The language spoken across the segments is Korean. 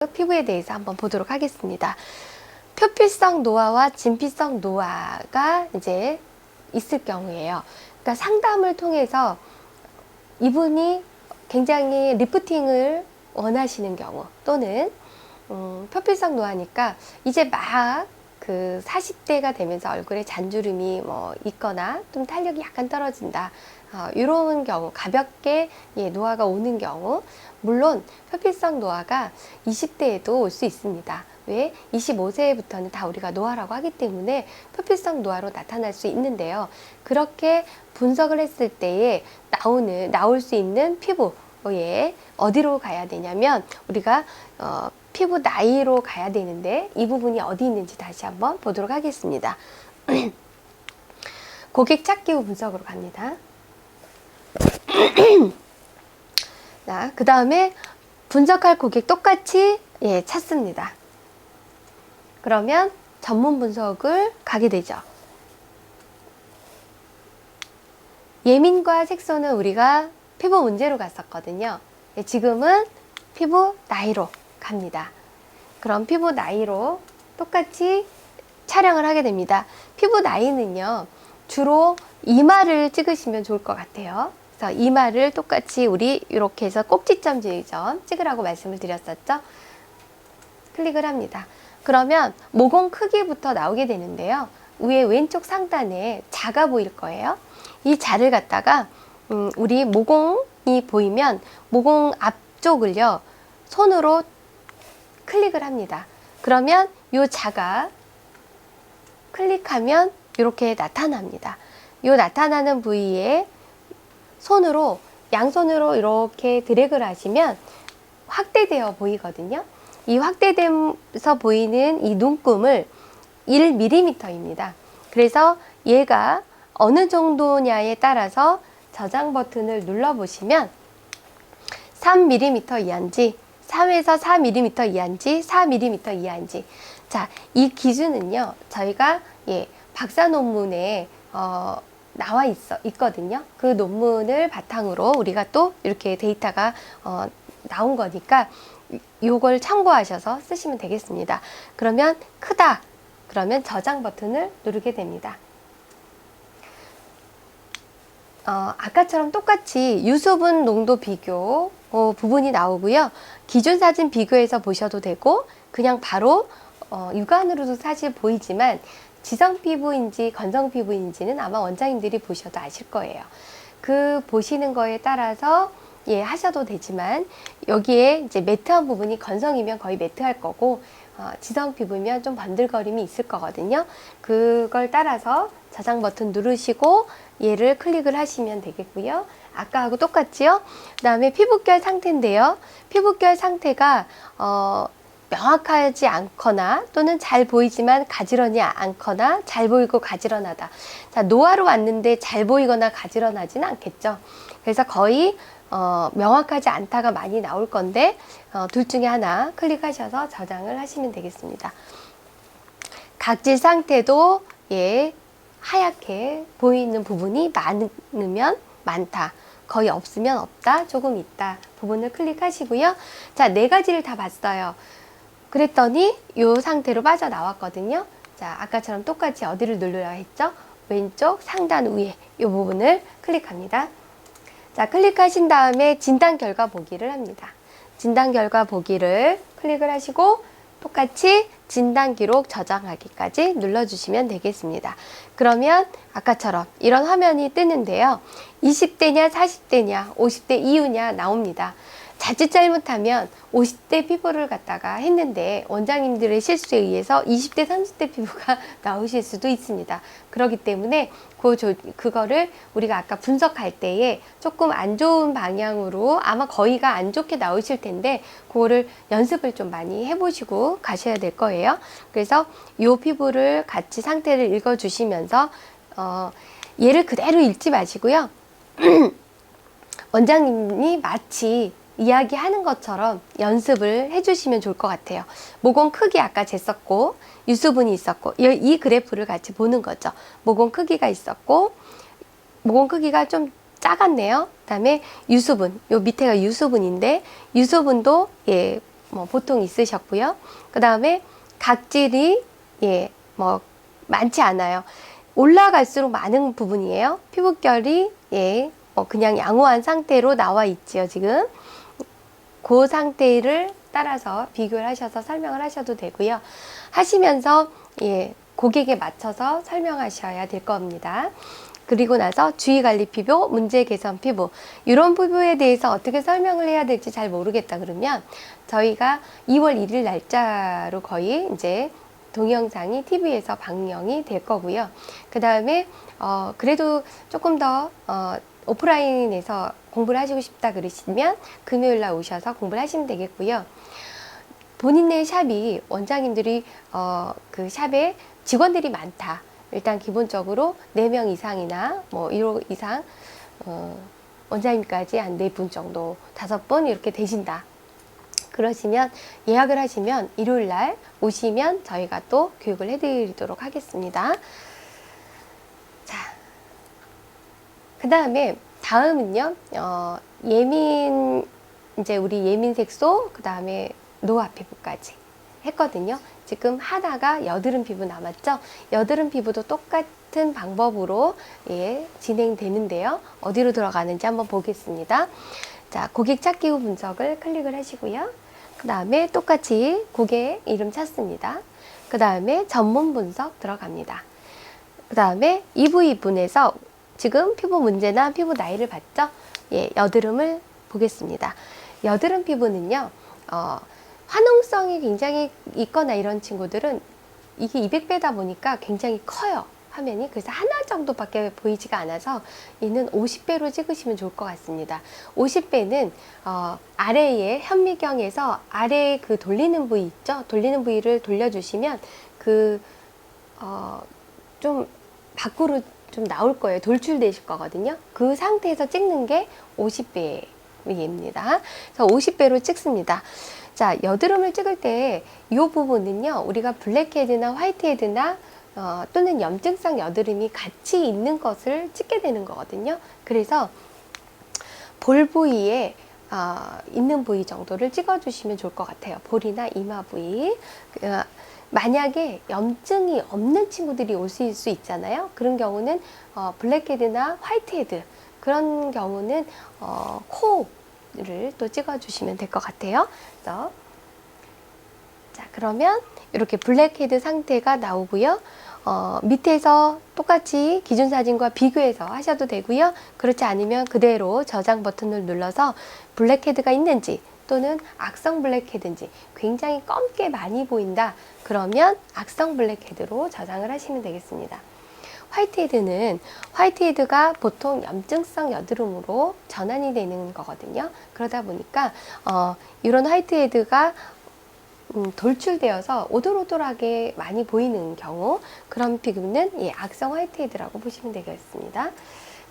피부에 대해서 한번 보도록 하겠습니다. 표피성 노화와 진피성 노화가 이제 있을 경우에요. 그러니까 상담을 통해서 이분이 굉장히 리프팅을 원하시는 경우, 또는 표피성 노화니까 이제 막 그 40대가 되면서 얼굴에 잔주름이 뭐 있거나 좀 탄력이 약간 떨어진다, 이런 경우, 가볍게 노화가 오는 경우, 물론 표피성 노화가 20대에도 올 수 있습니다. 왜? 25세부터는 다 우리가 노화라고 하기 때문에 표피성 노화로 나타날 수 있는데요. 그렇게 분석을 했을 때에 나올 수 있는 피부에 어디로 가야 되냐면, 우리가 피부 나이로 가야 되는데, 이 부분이 어디 있는지 다시 한번 보도록 하겠습니다. 고객 찾기 후 분석으로 갑니다. 자, 그 다음에 분석할 고객 똑같이 찾습니다. 그러면 전문 분석을 가게 되죠. 예민과 색소는 우리가 피부 문제로 갔었거든요. 지금은 피부 나이로 갑니다. 그럼 피부 나이로 똑같이 촬영을 하게 됩니다. 피부 나이는요, 주로 이마를 찍으시면 좋을 것 같아요. 그래서 이마를 똑같이 우리 이렇게 해서 꼭지점, 지점 찍으라고 말씀을 드렸었죠. 클릭을 합니다. 그러면 모공 크기부터 나오게 되는데요. 위에 왼쪽 상단에 자가 보일 거예요. 이 자를 갖다가 우리 모공이 보이면 모공 앞쪽을요, 손으로 클릭을 합니다. 그러면 이 자가 클릭하면 이렇게 나타납니다. 이 나타나는 부위에 손으로, 양손으로 이렇게 드래그를 하시면 확대되어 보이거든요. 이 확대돼서 보이는 이 눈금을 1mm입니다. 그래서 얘가 어느 정도냐에 따라서 저장 버튼을 눌러보시면 3mm 이하인지, 3에서 4mm 이하인지, 4mm 이하인지. 자, 이 기준은요, 저희가 박사 논문에 나와 있거든요. 그 논문을 바탕으로 우리가 또 이렇게 데이터가 나온 거니까 요걸 참고하셔서 쓰시면 되겠습니다. 그러면 크다, 그러면 저장 버튼을 누르게 됩니다. 아까처럼 똑같이 유수분 농도 비교 부분이 나오고요. 기준 사진 비교해서 보셔도 되고, 그냥 바로 육안으로도 사실 보이지만 지성 피부인지 건성 피부인지는 아마 원장님들이 보셔도 아실 거예요. 그 보시는 거에 따라서 하셔도 되지만, 여기에 이제 매트한 부분이 건성이면 거의 매트할 거고, 지성 피부면 좀 번들거림이 있을 거거든요. 그걸 따라서 저장 버튼 누르시고 얘를 클릭을 하시면 되겠고요. 아까하고 똑같지요? 그 다음에 피부결 상태인데요. 피부결 상태가 명확하지 않거나, 또는 잘 보이지만 가지런히 않거나, 잘 보이고 가지런하다. 자, 노화로 왔는데 잘 보이거나 가지런하지는 않겠죠. 그래서 거의 명확하지 않다가 많이 나올 건데, 둘 중에 하나 클릭하셔서 저장을 하시면 되겠습니다. 각질 상태도 하얗게 보이는 부분이 많으면 많다, 거의 없으면 없다, 조금 있다 부분을 클릭하시고요. 자, 4가지를 다 봤어요. 그랬더니 이 상태로 빠져나왔거든요. 자, 아까처럼 똑같이 어디를 누르라 했죠? 왼쪽 상단 위에 이 부분을 클릭합니다. 자, 클릭하신 다음에 진단 결과 보기를 합니다. 진단 결과 보기를 클릭을 하시고 똑같이 진단 기록 저장하기까지 눌러주시면 되겠습니다. 그러면 아까처럼 이런 화면이 뜨는데요. 20대냐 40대냐 50대 이후냐 나옵니다. 자칫 잘못하면 50대 피부를 갖다가 했는데 원장님들의 실수에 의해서 20대 30대 피부가 나오실 수도 있습니다. 그렇기 때문에 그거를 우리가 아까 분석할 때에 조금 안 좋은 방향으로, 아마 거의가 안 좋게 나오실 텐데 그거를 연습을 좀 많이 해보시고 가셔야 될 거예요. 그래서 이 피부를 같이 상태를 읽어주시면서 얘를 그대로 읽지 마시고요. 원장님이 마치 이야기하는 것처럼 연습을 해주시면 좋을 것 같아요. 모공 크기 아까 쟀었고, 유수분이 있었고, 이 그래프를 같이 보는 거죠. 모공 크기가 있었고, 모공 크기가 좀 작았네요. 그 다음에 유수분, 요 밑에가 유수분인데, 유수분도 뭐 보통 있으셨고요. 그 다음에 각질이 뭐 많지 않아요. 올라갈수록 많은 부분이에요. 피부결이 그냥 양호한 상태로 나와 있지요, 지금. 그 상태를 따라서 비교를 하셔서 설명을 하셔도 되고요. 하시면서 고객에 맞춰서 설명하셔야 될 겁니다. 그리고 나서 주의관리 피부, 문제 개선 피부, 이런 피부에 대해서 어떻게 설명을 해야 될지 잘 모르겠다 그러면 저희가 2월 1일 날짜로 거의 이제 동영상이 TV에서 방영이 될 거고요. 그 다음에 그래도 조금 더 오프라인에서 공부를 하시고 싶다 그러시면 금요일 날 오셔서 공부를 하시면 되겠고요. 본인의 샵이 원장님들이 그 샵에 직원들이 많다. 일단 기본적으로 4명 이상이나 뭐 1호 이상 원장님까지 한 4분 정도 5분 이렇게 되신다. 그러시면 예약을 하시면 일요일 날 오시면 저희가 또 교육을 해드리도록 하겠습니다. 자, 그 다음은요, 이제 우리 예민 색소, 그 다음에 노화 피부까지 했거든요. 지금 하다가 여드름 피부 남았죠? 여드름 피부도 똑같은 방법으로 진행되는데요. 어디로 들어가는지 한번 보겠습니다. 자, 고객 찾기 후 분석을 클릭을 하시고요. 그 다음에 똑같이 고객 이름 찾습니다. 그 다음에 전문 분석 들어갑니다. 그 다음에 이 부분에서 지금 피부 문제나 피부 나이를 봤죠? 여드름을 보겠습니다. 여드름 피부는요, 화농성이 굉장히 있거나 이런 친구들은 이게 200배다 보니까 굉장히 커요. 화면이. 그래서 하나 정도밖에 보이지가 않아서 얘는 50배로 찍으시면 좋을 것 같습니다. 50배는 아래에 현미경에서 아래에 그 돌리는 부위 있죠? 돌리는 부위를 돌려주시면 좀 밖으로 좀 나올 거예요. 돌출되실 거거든요. 그 상태에서 찍는 게 50배입니다. 그래서 50배로 찍습니다. 자, 여드름을 찍을 때 이 부분은요, 우리가 블랙헤드나 화이트헤드나 또는 염증성 여드름이 같이 있는 것을 찍게 되는 거거든요. 그래서 볼 부위에 있는 부위 정도를 찍어주시면 좋을 것 같아요. 볼이나 이마 부위. 만약에 염증이 없는 친구들이 오실 수 있잖아요. 그런 경우는 블랙헤드나 화이트헤드, 그런 경우는 코를 또 찍어주시면 될 것 같아요. 그래서 자, 그러면 이렇게 블랙헤드 상태가 나오고요. 밑에서 똑같이 기존 사진과 비교해서 하셔도 되고요. 그렇지 않으면 그대로 저장 버튼을 눌러서 블랙헤드가 있는지 또는 악성 블랙헤드인지 굉장히 검게 많이 보인다. 그러면 악성 블랙헤드로 저장을 하시면 되겠습니다. 화이트헤드가 보통 염증성 여드름으로 전환이 되는 거거든요. 그러다 보니까 이런 화이트헤드가 돌출되어서 오돌오돌하게 많이 보이는 경우, 그런 피부는 악성 화이트헤드라고 보시면 되겠습니다.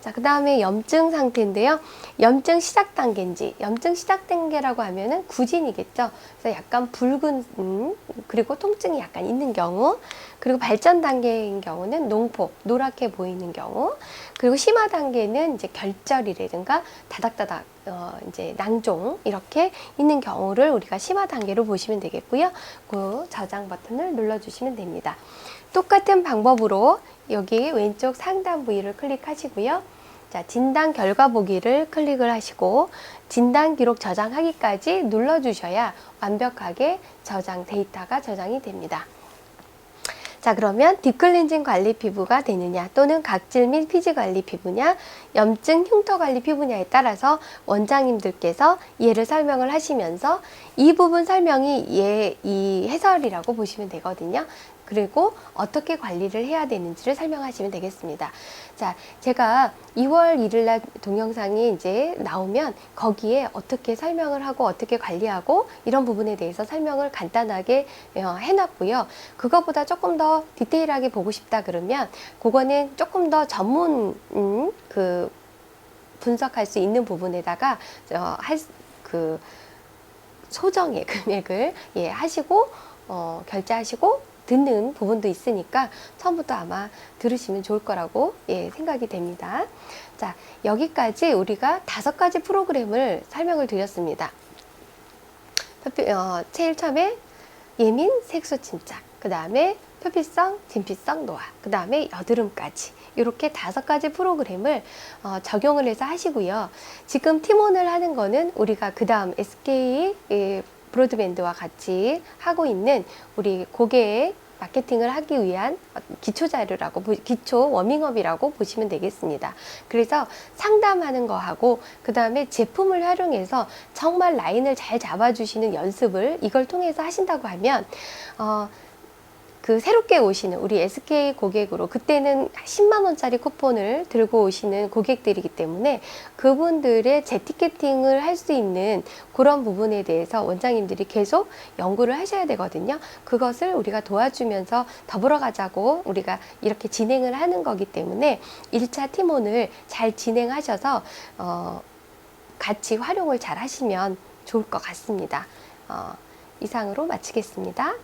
자, 그 다음에 염증 상태인데요. 염증 시작 단계인지, 염증 시작 단계라고 하면은 구진이겠죠. 그래서 약간 붉은, 그리고 통증이 약간 있는 경우, 그리고 발전 단계인 경우는 농포, 노랗게 보이는 경우, 그리고 심화 단계는 이제 결절이라든가 다닥다닥, 이제 낭종, 이렇게 있는 경우를 우리가 심화 단계로 보시면 되겠고요. 그 저장 버튼을 눌러주시면 됩니다. 똑같은 방법으로 여기 왼쪽 상단 부위를 클릭하시고요. 자, 진단 결과 보기를 클릭을 하시고 진단 기록 저장하기까지 눌러주셔야 완벽하게 데이터가 저장이 됩니다. 자, 그러면 딥클렌징 관리 피부가 되느냐 또는 각질 및 피지 관리 피부냐, 염증 흉터 관리 피부냐에 따라서 원장님들께서 얘를 설명을 하시면서 이 부분 설명이 이 해설이라고 보시면 되거든요. 그리고 어떻게 관리를 해야 되는지를 설명하시면 되겠습니다. 자, 제가 2월 1일 날 동영상이 이제 나오면 거기에 어떻게 설명을 하고 어떻게 관리하고 이런 부분에 대해서 설명을 간단하게 해놨고요. 그거보다 조금 더 디테일하게 보고 싶다 그러면 그거는 조금 더 전문 분석할 수 있는 부분에다가 소정의 금액을 하시고 결제하시고 듣는 부분도 있으니까 처음부터 아마 들으시면 좋을 거라고 생각이 됩니다. 자, 여기까지 우리가 5가지 프로그램을 설명을 드렸습니다. 제일 처음에 예민, 색소 침착, 그 다음에 표피성, 진피성, 노화, 그 다음에 여드름까지 이렇게 5가지 프로그램을 적용을 해서 하시고요. 지금 팀원을 하는 거는 우리가 그 다음 SK 브로드밴드와 같이 하고 있는 우리 고객의 마케팅을 하기 위한 기초 자료라고, 기초 워밍업이라고 보시면 되겠습니다. 그래서 상담하는 거하고 그 다음에 제품을 활용해서 정말 라인을 잘 잡아주시는 연습을 이걸 통해서 하신다고 하면 그 새롭게 오시는 우리 SK 고객으로, 그때는 10만 원짜리 쿠폰을 들고 오시는 고객들이기 때문에 그분들의 재티켓팅을 할 수 있는 그런 부분에 대해서 원장님들이 계속 연구를 하셔야 되거든요. 그것을 우리가 도와주면서 더불어 가자고 우리가 이렇게 진행을 하는 거기 때문에 1차 팀원을 잘 진행하셔서 같이 활용을 잘 하시면 좋을 것 같습니다. 이상으로 마치겠습니다.